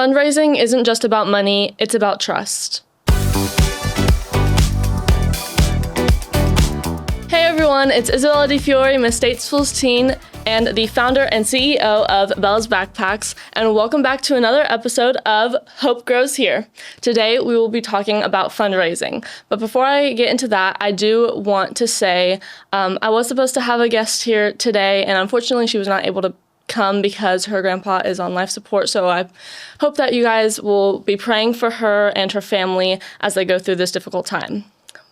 Fundraising isn't just about money, it's about trust. Hey everyone, it's Isabella DiFiore, Miss Statesville's teen, and the founder and CEO of Bella's Backpacks, and welcome back to another episode of Hope Grows Here. Today we will be talking about fundraising, but before I get into that, I do want to say I was supposed to have a guest here today, and unfortunately she was not able to come because her grandpa is on life support, so I hope that you guys will be praying for her and her family as they go through this difficult time.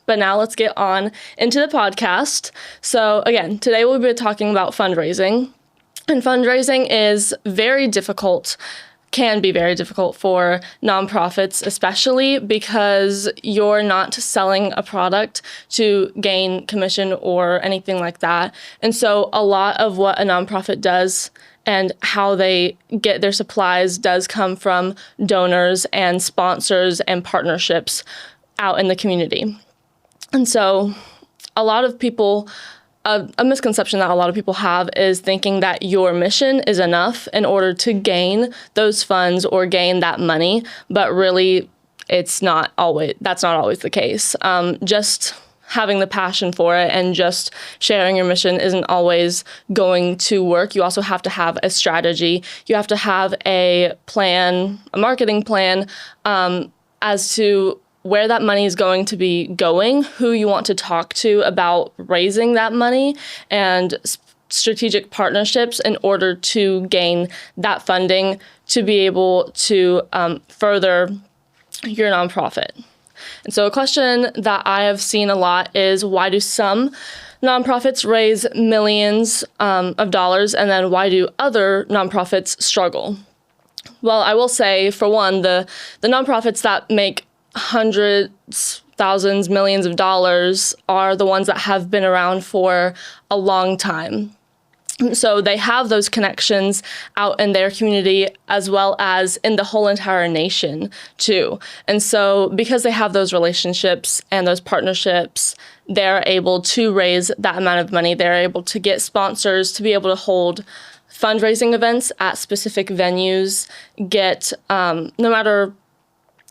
But now let's get on into the podcast. So again, today we'll be talking about fundraising. And fundraising is very difficult, can be very difficult for nonprofits, especially because you're not selling a product to gain commission or anything like that. And so a lot of what a nonprofit does and how they get their supplies does come from donors and sponsors and partnerships out in the community. And so a lot of people, a misconception that a lot of people have is thinking that your mission is enough in order to gain those funds or gain that money, but really that's not always the case. Just having the passion for it and just sharing your mission isn't always going to work. You also have to have a strategy. You have to have a plan, a marketing plan, as to where that money is going to be going, who you want to talk to about raising that money, and strategic partnerships in order to gain that funding to be able to further your nonprofit. And so a question that I have seen a lot is, why do some nonprofits raise millions of dollars, and then why do other nonprofits struggle? Well, I will say, for one, the nonprofits that make hundreds, thousands, millions of dollars are the ones that have been around for a long time. So they have those connections out in their community as well as in the whole entire nation too. And so because they have those relationships and those partnerships, they're able to raise that amount of money. They're able to get sponsors to be able to hold fundraising events at specific venues, get no matter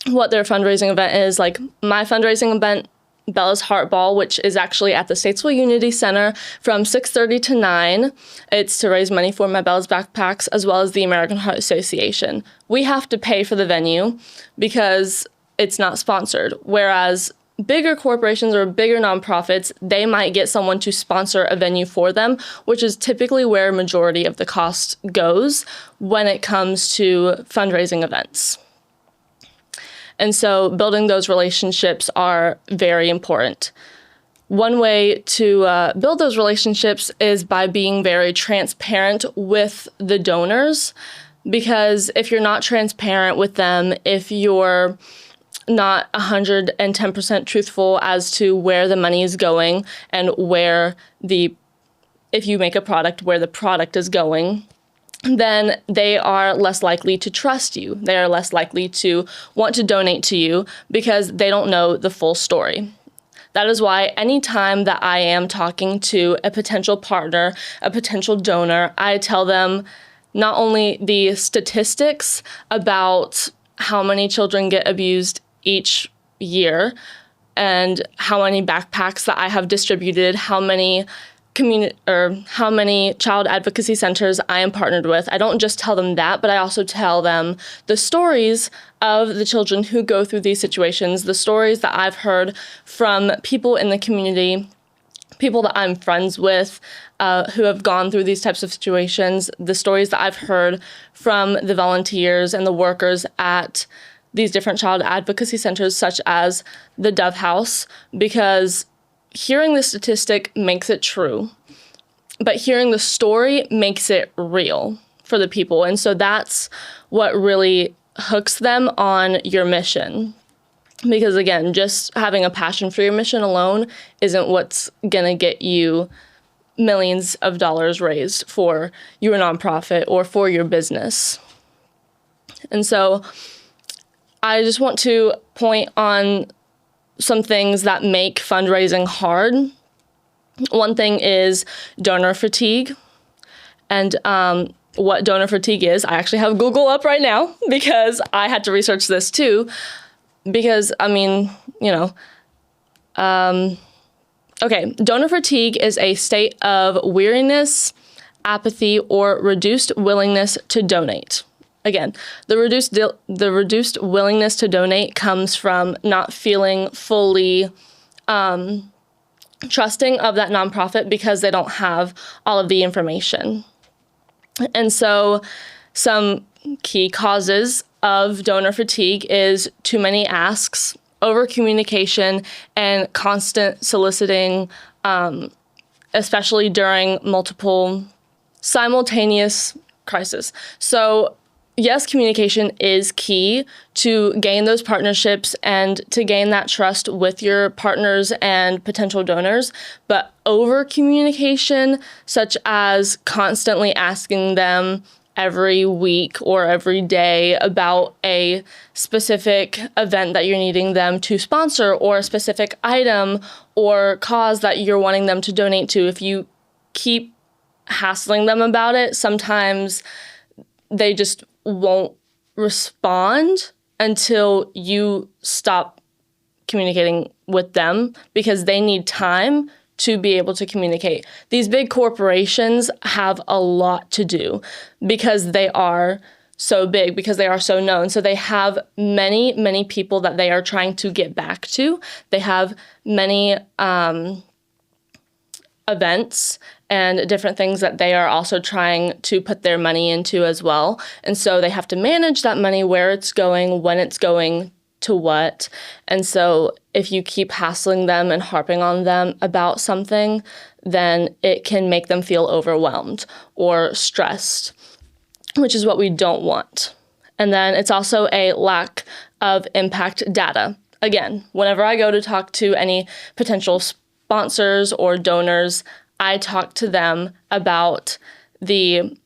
what their fundraising event is. Like my fundraising event, Bella's Heart Ball, which is actually at the Statesville Unity Center from 6:30 to 9. It's to raise money for my Bella's Backpacks as well as the American Heart Association. We have to pay for the venue because it's not sponsored, whereas bigger corporations or bigger nonprofits, they might get someone to sponsor a venue for them, which is typically where a majority of the cost goes when it comes to fundraising events. And so building those relationships are very important. One way to build those relationships is by being very transparent with the donors, because if you're not transparent with them, if you're not 110% truthful as to where the money is going and if you make a product, where the product is going, then they are less likely to trust you. They are less likely to want to donate to you because they don't know the full story. That is why anytime that I am talking to a potential partner, a potential donor, I tell them not only the statistics about how many children get abused each year and how many backpacks that I have distributed, how many child advocacy centers I am partnered with. I don't just tell them that, but I also tell them the stories of the children who go through these situations, the stories that I've heard from people in the community, people that I'm friends with who have gone through these types of situations, the stories that I've heard from the volunteers and the workers at these different child advocacy centers, such as the Dove House, because hearing the statistic makes it true, but hearing the story makes it real for the people. And so that's what really hooks them on your mission. Because again, just having a passion for your mission alone isn't what's gonna get you millions of dollars raised for your nonprofit or for your business. And so I just want to point on some things that make fundraising hard. One thing is donor fatigue. And what donor fatigue is, I actually have Google up right now because I had to research this too. Because, okay, donor fatigue is a state of weariness, apathy, or reduced willingness to donate. Again, the reduced willingness to donate comes from not feeling fully trusting of that nonprofit because they don't have all of the information. And so some key causes of donor fatigue is too many asks, over communication, and constant soliciting, especially during multiple simultaneous crises. So yes, communication is key to gain those partnerships and to gain that trust with your partners and potential donors. But over communication, such as constantly asking them every week or every day about a specific event that you're needing them to sponsor, or a specific item or cause that you're wanting them to donate to, if you keep hassling them about it, sometimes they just won't respond until you stop communicating with them, because they need time to be able to communicate. These big corporations have a lot to do because they are so big, because they are so known. So they have many, many people that they are trying to get back to. They have many events and different things that they are also trying to put their money into as well. And so they have to manage that money, where it's going, when it's going to what. And so if you keep hassling them and harping on them about something, then it can make them feel overwhelmed or stressed, which is what we don't want. And then it's also a lack of impact data. Again, whenever I go to talk to any potential sponsors or donors, I talk to them about the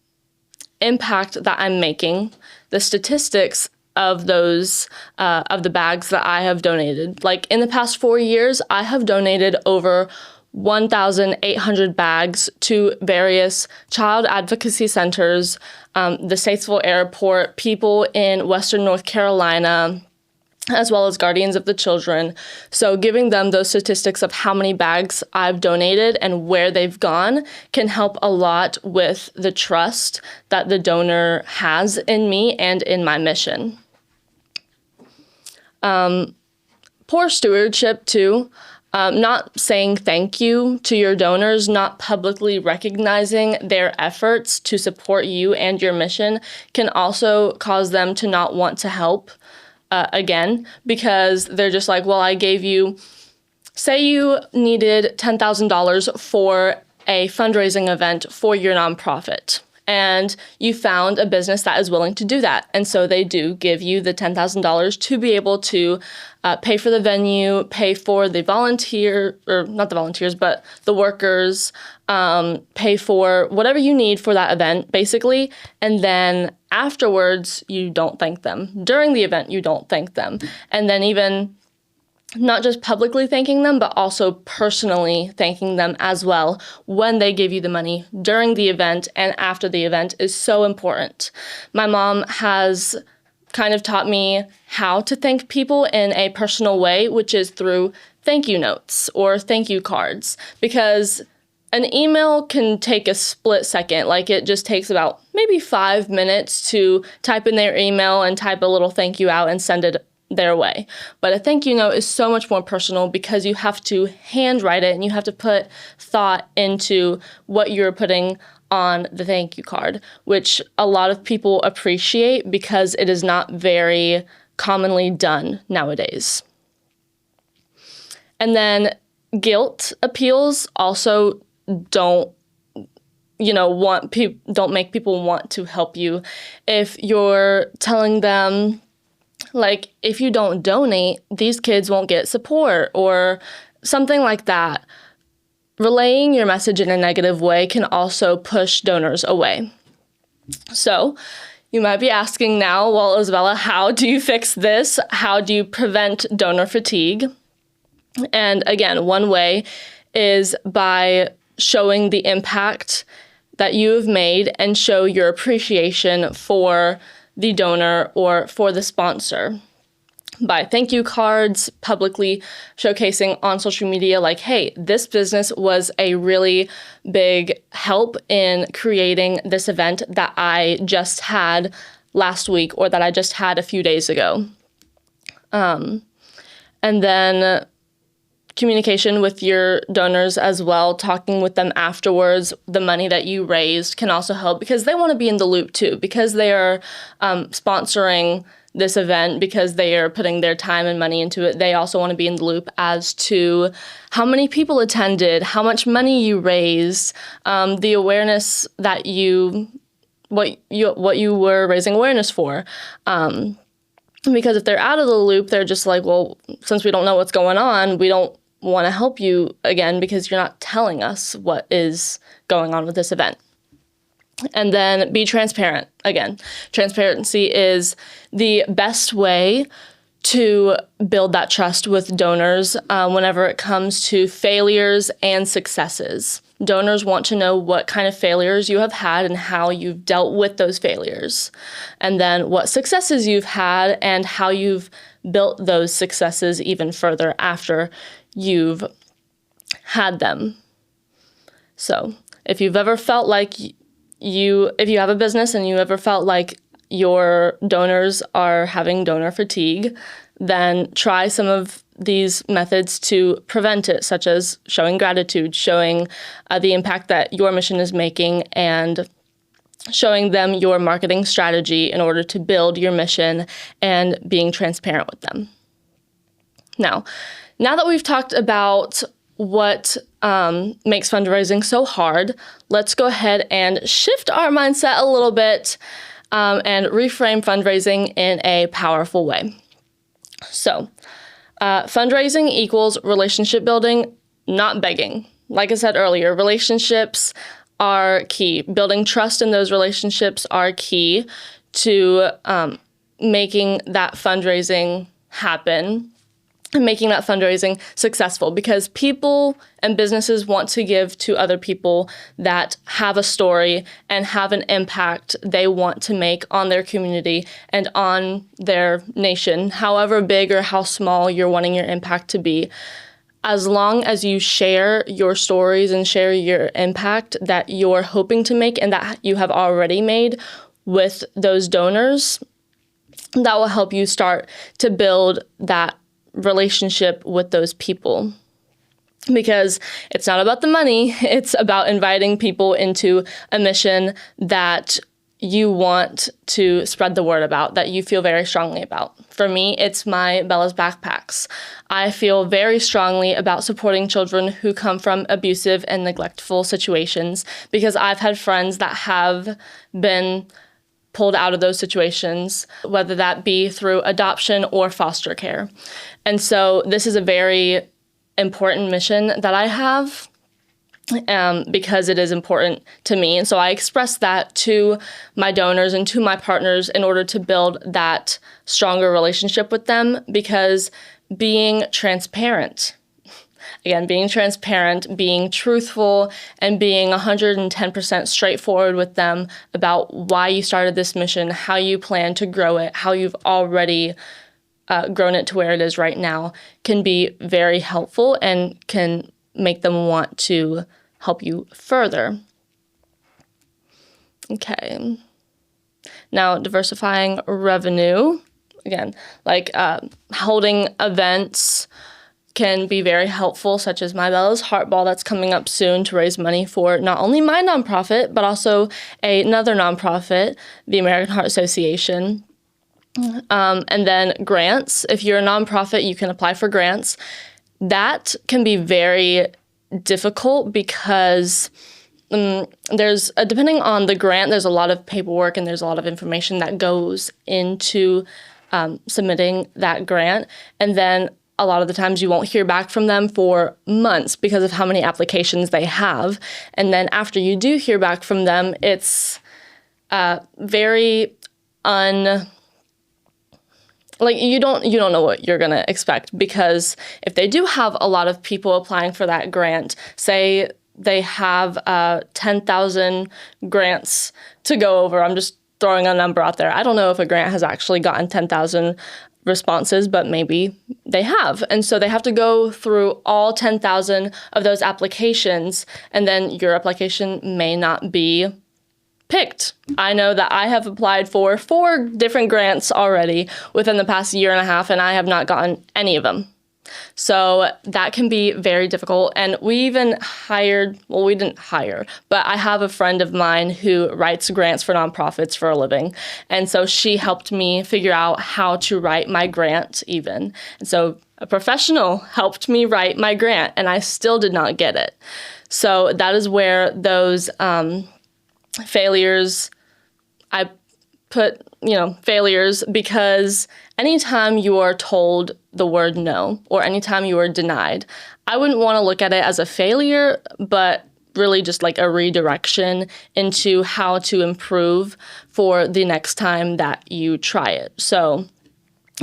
impact that I'm making, the statistics of those, of the bags that I have donated. Like in the past 4 years, I have donated over 1,800 bags to various child advocacy centers, the Statesville Airport, people in Western North Carolina, as well as Guardians of the Children. So giving them those statistics of how many bags I've donated and where they've gone can help a lot with the trust that the donor has in me and in my mission. Poor stewardship too. Not saying thank you to your donors, not publicly recognizing their efforts to support you and your mission can also cause them to not want to help again, because they're just like, well, I gave you, say you needed $10,000 for a fundraising event for your nonprofit, and you found a business that is willing to do that. And so they do give you the $10,000 to be able to pay for the venue, pay for the volunteer, or not the volunteers, but the workers, pay for whatever you need for that event, basically. And then afterwards, you don't thank them. During the event, you don't thank them. And then even not just publicly thanking them, but also personally thanking them as well when they give you the money during the event and after the event is so important. My mom has kind of taught me how to thank people in a personal way, which is through thank you notes or thank you cards, because an email can take a split second. Like it just takes about maybe 5 minutes to type in their email and type a little thank you out and send it their way. But a thank you note is so much more personal because you have to handwrite it and you have to put thought into what you're putting on the thank you card, which a lot of people appreciate because it is not very commonly done nowadays. And then guilt appeals also don't make people want to help you. If you're telling them, like, if you don't donate, these kids won't get support or something like that, relaying your message in a negative way can also push donors away. So you might be asking now, well, Isabella, how do you fix this? How do you prevent donor fatigue? And again, one way is by showing the impact that you have made and show your appreciation for the donor or for the sponsor by thank you cards, publicly showcasing on social media like, hey, this business was a really big help in creating this event that I just had last week or that I just had a few days ago. And then communication with your donors as well, talking with them afterwards. The money that you raised can also help because they want to be in the loop too, because they are sponsoring this event, because they are putting their time and money into it. They also want to be in the loop as to how many people attended, how much money you raised, the awareness that what you were raising awareness for. Because if they're out of the loop, they're just like, well, since we don't know what's going on, we don't want to help you again because you're not telling us what is going on with this event. And then be transparent. Again, transparency is the best way to build that trust with donors whenever it comes to failures and successes. Donors want to know what kind of failures you have had and how you've dealt with those failures. And then what successes you've had and how you've built those successes even further after you've had them. So if you've ever felt like if you have a business and you ever felt like your donors are having donor fatigue, then try some of these methods to prevent it, such as showing gratitude, showing the impact that your mission is making, and showing them your marketing strategy in order to build your mission and being transparent with them. Now that we've talked about what makes fundraising so hard, let's go ahead and shift our mindset a little bit and reframe fundraising in a powerful way. So, fundraising equals relationship building, not begging. Like I said earlier, relationships are key. Building trust in those relationships are key to making that fundraising happen and making that fundraising successful, because people and businesses want to give to other people that have a story and have an impact they want to make on their community and on their nation, however big or how small you're wanting your impact to be. As long as you share your stories and share your impact that you're hoping to make and that you have already made with those donors, that will help you start to build that relationship with those people. Because it's not about the money, it's about inviting people into a mission that you want to spread the word about, that you feel very strongly about. For me, it's my Bella's Backpacks. I feel very strongly about supporting children who come from abusive and neglectful situations because I've had friends that have been pulled out of those situations, whether that be through adoption or foster care. And so this is a very important mission that I have because it is important to me. And so I express that to my donors and to my partners in order to build that stronger relationship with them, because being transparent, being truthful, and being 110% straightforward with them about why you started this mission, how you plan to grow it, how you've already grown it to where it is right now, can be very helpful and can make them want to help you further. Okay. Now, diversifying revenue. Again, like holding events can be very helpful, such as my Bella's Heart Ball that's coming up soon to raise money for not only my nonprofit, but also another nonprofit, the American Heart Association. And then grants. If you're a nonprofit, you can apply for grants. That can be very difficult because depending on the grant, there's a lot of paperwork and there's a lot of information that goes into submitting that grant. And then a lot of the times you won't hear back from them for months because of how many applications they have. And then after you do hear back from them, it's very you don't know what you're going to expect, because if they do have a lot of people applying for that grant, say they have 10,000 grants to go over. I'm just throwing a number out there. I don't know if a grant has actually gotten 10,000 responses, but maybe they have. And so they have to go through all 10,000 of those applications, and then your application may not be picked. I know that I have applied for 4 different grants already within the past year and a half, and I have not gotten any of them. So that can be very difficult. And we even hired, well, we didn't hire, but I have a friend of mine who writes grants for nonprofits for a living. And so she helped me figure out how to write my grant even. And so a professional helped me write my grant, and I still did not get it. So that is where those failures, I put, failures, because anytime you are told the word no, or anytime you are denied, I wouldn't want to look at it as a failure, but really just like a redirection into how to improve for the next time that you try it. So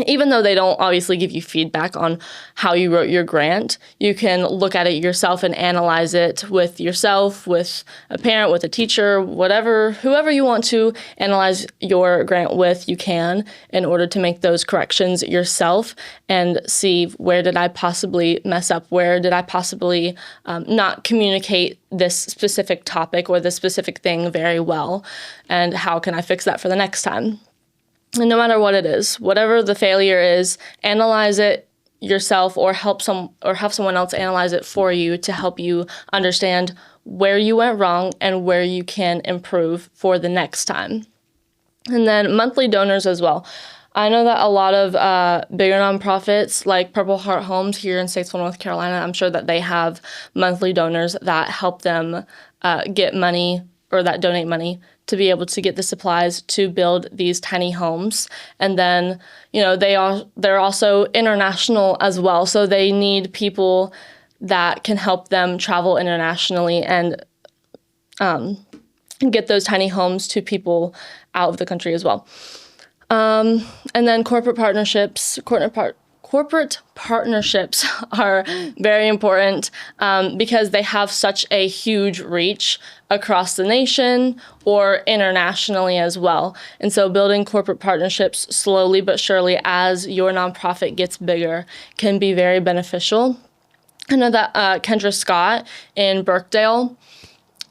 even though they don't obviously give you feedback on how you wrote your grant, you can look at it yourself and analyze it with yourself, with a parent, with a teacher, whoever you want to analyze your grant with, you can, in order to make those corrections yourself and see, where did I possibly mess up? Where did I possibly not communicate this specific topic or this specific thing very well? And how can I fix that for the next time? And no matter what it is, whatever the failure is, analyze it yourself, or have someone else analyze it for you to help you understand where you went wrong and where you can improve for the next time. And then monthly donors as well. I know that a lot of bigger nonprofits like Purple Heart Homes here in Statesville, North Carolina, I'm sure that they have monthly donors that help them get money, or that donate money to be able to get the supplies to build these tiny homes. And then, they're also international as well. So they need people that can help them travel internationally and get those tiny homes to people out of the country as well. And then corporate partnerships are very important because they have such a huge reach across the nation or internationally as well. And so building corporate partnerships slowly but surely as your nonprofit gets bigger can be very beneficial. I know that Kendra Scott in Birkdale,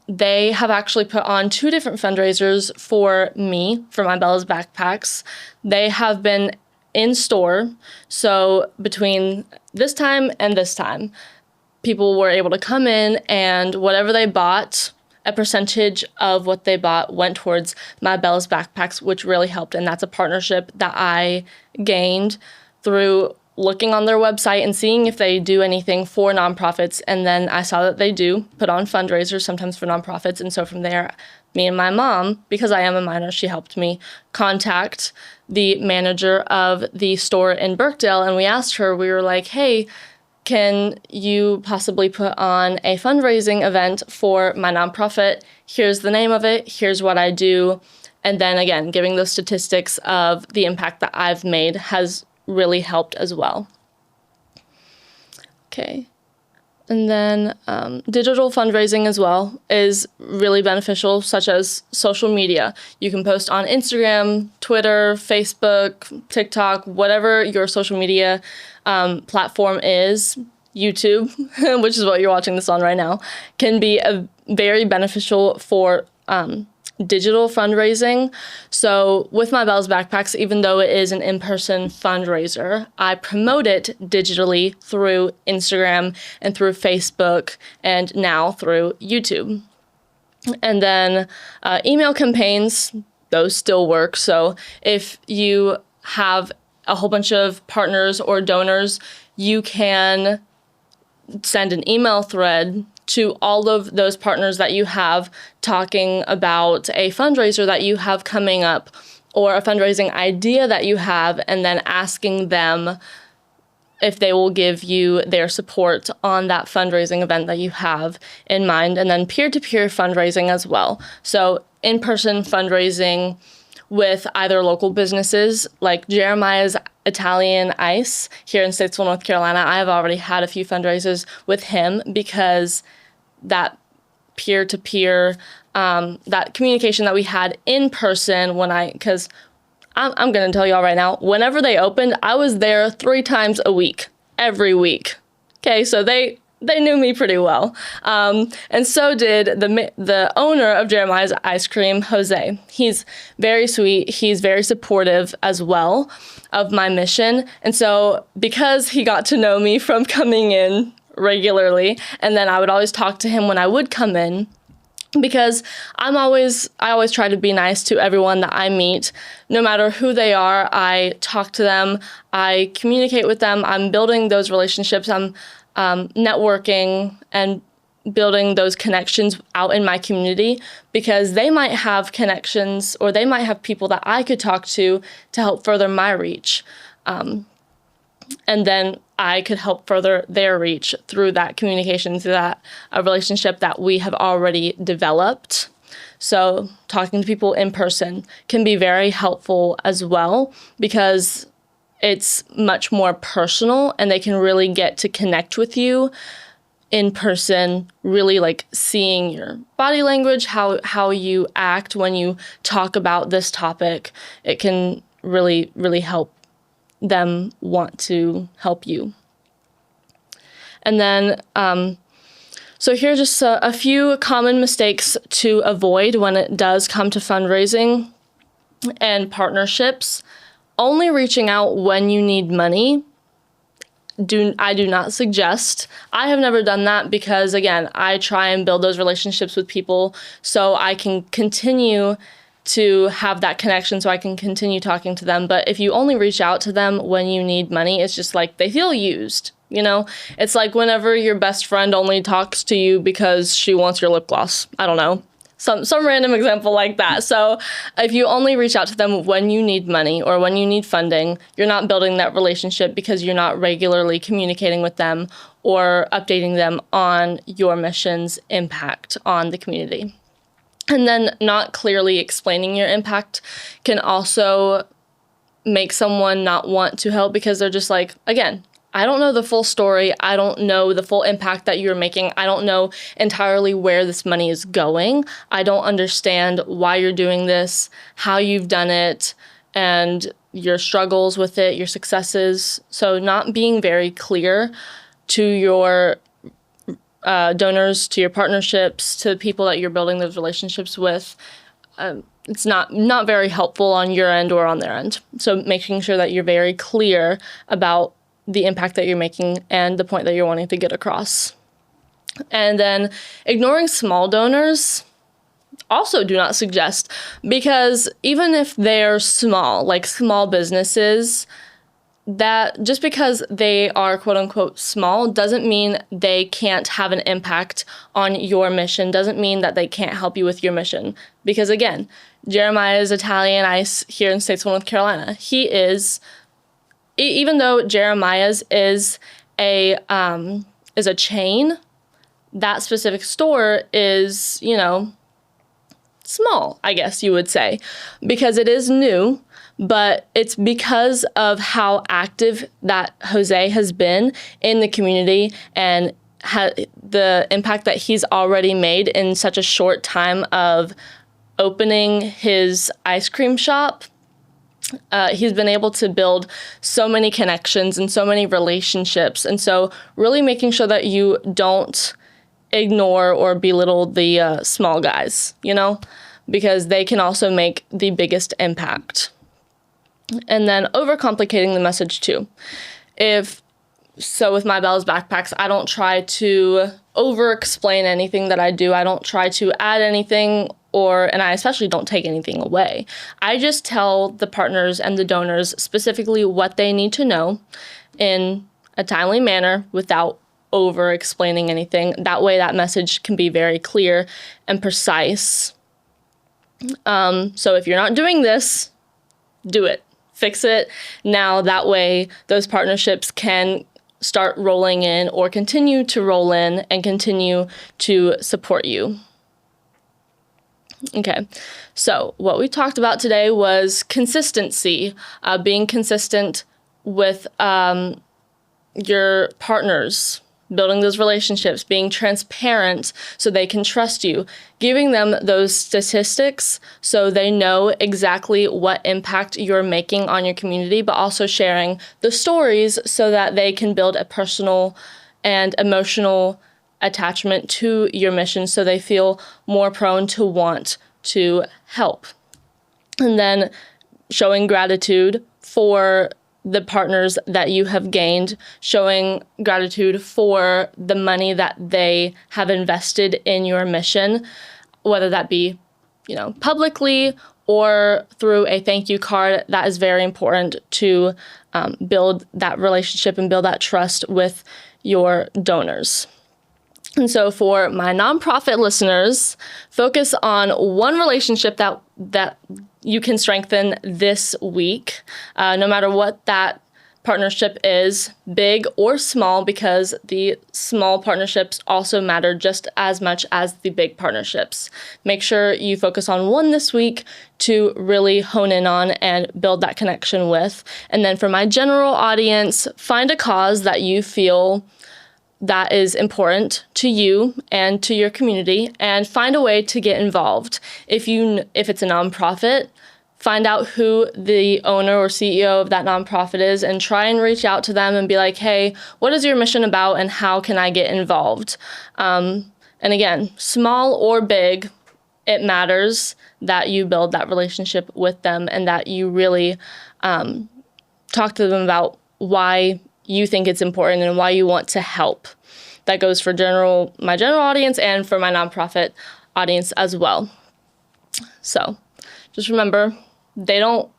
they have actually put on 2 different fundraisers for me, for my Bella's Backpacks. They have been in store. So between this time and this time, people were able to come in, and whatever they bought, a percentage of what they bought went towards my Bella's Backpacks, which really helped. And that's a partnership that I gained through looking on their website and seeing if they do anything for nonprofits. And then I saw that they do put on fundraisers sometimes for nonprofits. And so from there, me and my mom, because I am a minor, she helped me contact the manager of the store in Birkdale. And we asked her, we were like, hey, can you possibly put on a fundraising event for my nonprofit? Here's the name of it. Here's what I do. And then again, giving those statistics of the impact that I've made has really helped as well. Okay. And then digital fundraising as well is really beneficial, such as social media. You can post on Instagram, Twitter, Facebook, TikTok, whatever your social media platform is. YouTube, which is what you're watching this on right now, can be very beneficial for digital fundraising. So with my Bella's Backpacks, even though it is an in-person fundraiser, I promote it digitally through Instagram and through Facebook and now through YouTube. And then email campaigns, those still work. So if you have a whole bunch of partners or donors, you can send an email thread to all of those partners that you have, talking about a fundraiser that you have coming up or a fundraising idea that you have, and then asking them if they will give you their support on that fundraising event that you have in mind. And then peer-to-peer fundraising as well. So in-person fundraising with either local businesses like Jeremiah's Italian Ice here in Statesville, North Carolina. I have already had a few fundraisers with him because that peer-to-peer, that communication that we had in person because I'm going to tell y'all right now, whenever they opened, I was there 3 times a week, every week. Okay, so they knew me pretty well. And so did the owner of Jeremiah's Ice Cream, Jose. He's very sweet. He's very supportive as well of my mission. And so because he got to know me from coming in regularly, and then I would always talk to him when I would come in, because I always try to be nice to everyone that I meet, no matter who they are. I talk to them, I communicate with them, I'm building those relationships, I'm networking and building those connections out in my community, because they might have connections or they might have people that I could talk to help further my reach. And then I could help further their reach through that communication, through that relationship that we have already developed. So talking to people in person can be very helpful as well, because it's much more personal and they can really get to connect with you in person, really like seeing your body language, how you act when you talk about this topic. It can really, really help them want to help you. And then, so here are just a few common mistakes to avoid when it does come to fundraising and partnerships. Only reaching out when you need money, I do not suggest. I have never done that because, again, I try and build those relationships with people so I can continue to have that connection, so I can continue talking to them. But if you only reach out to them when you need money, it's just like they feel used, you know? It's like whenever your best friend only talks to you because she wants your lip gloss. I don't know. Some random example like that. So if you only reach out to them when you need money or when you need funding, you're not building that relationship because you're not regularly communicating with them or updating them on your mission's impact on the community. And then not clearly explaining your impact can also make someone not want to help, because they're just like, again, I don't know the full story. I don't know the full impact that you're making. I don't know entirely where this money is going. I don't understand why you're doing this, how you've done it, and your struggles with it, your successes. So not being very clear to your donors, to your partnerships, to the people that you're building those relationships with, it's not very helpful on your end or on their end. So making sure that you're very clear about the impact that you're making and the point that you're wanting to get across. And then ignoring small donors, also do not suggest, because even if they're small, like small businesses, that just because they are quote unquote small doesn't mean they can't have an impact on your mission, doesn't mean that they can't help you with your mission. Because again, Jeremiah's Italian Ice here in Statesville, North Carolina, he is, even though Jeremiah's is a chain, that specific store is, small, I guess you would say, because it is new. But it's because of how active that Jose has been in the community and the impact that he's already made in such a short time of opening his ice cream shop. He's been able to build so many connections and so many relationships. And so really making sure that you don't ignore or belittle the small guys, because they can also make the biggest impact. And then overcomplicating the message too. With my Bell's Backpacks, I don't try to over-explain anything that I do. I don't try to add anything, and I especially don't take anything away. I just tell the partners and the donors specifically what they need to know in a timely manner without over-explaining anything. That way that message can be very clear and precise. So if you're not doing this, do it. Fix it now. That way those partnerships can start rolling in or continue to roll in and continue to support you. Okay, so what we talked about today was consistency, being consistent with your partners building those relationships, being transparent so they can trust you, giving them those statistics so they know exactly what impact you're making on your community, but also sharing the stories so that they can build a personal and emotional attachment to your mission so they feel more prone to want to help. And then showing gratitude for the partners that you have gained, showing gratitude for the money that they have invested in your mission, whether that be, publicly or through a thank you card. That is very important to build that relationship and build that trust with your donors. And so for my nonprofit listeners, focus on one relationship that you can strengthen this week, no matter what that partnership is, big or small, because the small partnerships also matter just as much as the big partnerships. Make sure you focus on one this week to really hone in on and build that connection with. And then for my general audience, find a cause that you feel that is important to you and to your community, and find a way to get involved. If it's a nonprofit, find out who the owner or CEO of that nonprofit is and try and reach out to them and be like, hey, what is your mission about and how can I get involved? And again, small or big, it matters that you build that relationship with them and that you really talk to them about why you think it's important and why you want to help. That goes for my general audience and for my nonprofit audience as well. So just remember,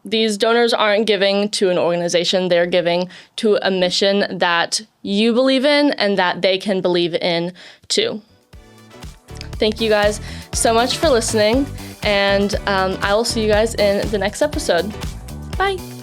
these donors aren't giving to an organization, they're giving to a mission that you believe in and that they can believe in too. Thank you guys so much for listening, and I will see you guys in the next episode. Bye.